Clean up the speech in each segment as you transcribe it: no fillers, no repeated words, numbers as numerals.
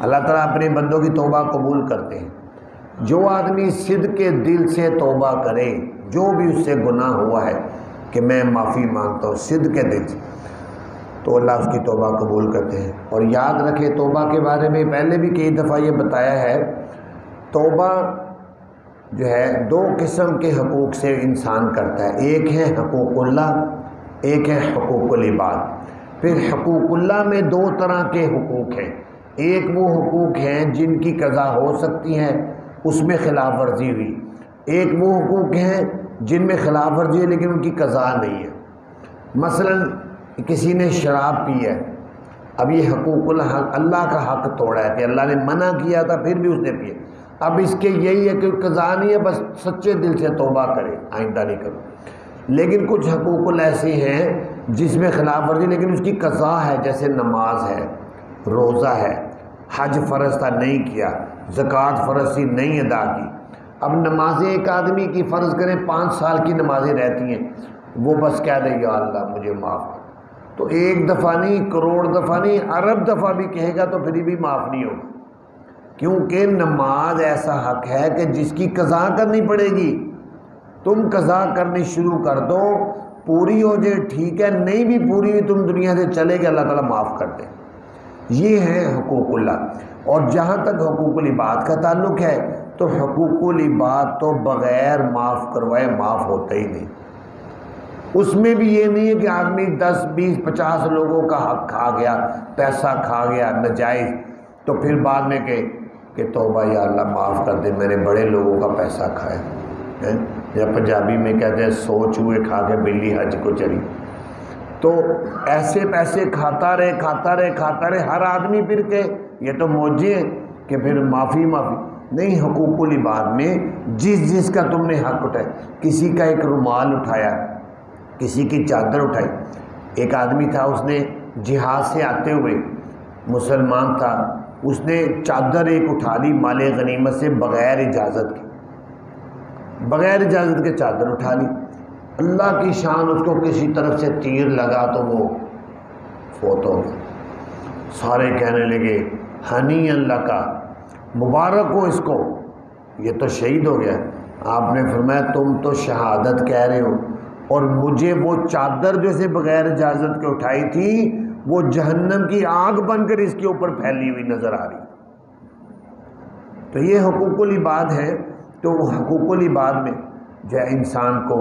اللہ تعالیٰ اپنے بندوں کی توبہ قبول کرتے ہیں۔ جو آدمی صدق کے دل سے توبہ کرے، جو بھی اس سے گناہ ہوا ہے کہ میں معافی مانگتا ہوں صدق کے دل سے، تو اللہ اس کی توبہ قبول کرتے ہیں۔ اور یاد رکھے توبہ کے بارے میں پہلے بھی کئی دفعہ یہ بتایا ہے، توبہ جو ہے دو قسم کے حقوق سے انسان کرتا ہے، ایک ہے حقوق اللہ، ایک ہے حقوق العباد۔ پھر حقوق اللہ میں دو طرح کے حقوق ہیں، ایک وہ حقوق ہیں جن کی قضا ہو سکتی ہے، اس میں خلاف ورزی ہوئی، ایک وہ حقوق ہیں جن میں خلاف ورزی ہے لیکن ان کی قضا نہیں ہے۔ مثلا کسی نے شراب پی ہے، اب یہ حقوق اللہ کا حق توڑا ہے کہ اللہ نے منع کیا تھا پھر بھی اس نے پیا، اب اس کے یہی ہے کہ قضا نہیں ہے، بس سچے دل سے توبہ کرے آئندہ نہیں کرو۔ لیکن کچھ حقوق ایسے ہیں جس میں خلاف ورزی لیکن اس کی قضا ہے، جیسے نماز ہے، روزہ ہے، حج فرض تھا نہیں کیا، زکوٰۃ فرض تھی نہیں ادا کی۔ اب نمازیں ایک آدمی کی فرض کریں 5 سال کی نمازیں رہتی ہیں، وہ بس کہہ دے یا اللہ مجھے معاف کر، تو ایک دفعہ نہیں، کروڑ دفعہ نہیں، ارب دفعہ بھی کہے گا تو پھر بھی معاف نہیں ہوگا، کیونکہ نماز ایسا حق ہے کہ جس کی قضا کرنی پڑے گی۔ تم قضا کرنی شروع کر دو، پوری ہو جائے ٹھیک ہے، نہیں بھی پوری ہوئی تم دنیا سے چلے گئے، اللہ تعالیٰ معاف کر دے۔ یہ ہے حقوق اللہ۔ اور جہاں تک حقوق العباد کا تعلق ہے تو حقوق العباد تو بغیر معاف کروائے معاف ہوتا ہی نہیں۔ اس میں بھی یہ نہیں ہے کہ آدمی 10 20 50 لوگوں کا حق کھا گیا، پیسہ کھا گیا ناجائز، تو پھر بعد میں کہ توبہ یا اللہ معاف کر دے میں نے بڑے لوگوں کا پیسہ کھایا، یا پنجابی میں کہتے ہیں 100 چوہے کھا کے بلی حج کو چلی، تو ایسے پیسے کھاتا رہے ہر آدمی پھر کہ یہ تو موجے ہیں کہ پھر معافی نہیں۔ حقوق العباد میں جس کا تم نے حق اٹھایا، کسی کا ایک رومال اٹھایا، کسی کی چادر اٹھائی، ایک آدمی تھا اس نے جہاد سے آتے ہوئے مسلمان تھا، اس نے چادر ایک اٹھا لی مال غنیمت سے بغیر اجازت کے چادر اٹھا لی، اللہ کی شان اس کو کسی طرف سے تیر لگا تو وہ فوت ہو گیا۔ سارے کہنے لگے ہنی اللہ کا، مبارک ہو اس کو، یہ تو شہید ہو گیا۔ آپ نے فرمایا تم تو شہادت کہہ رہے ہو اور مجھے وہ چادر جو سے بغیر اجازت کے اٹھائی تھی وہ جہنم کی آگ بن کر اس کے اوپر پھیلی ہوئی نظر آ رہی۔ تو یہ حقوق العباد ہے، تو وہ حقوق العباد میں جو ہے انسان کو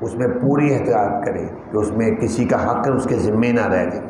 اس میں پوری احتیاط کرے کہ اس میں کسی کا حق اس کے ذمے نہ رہ جائے۔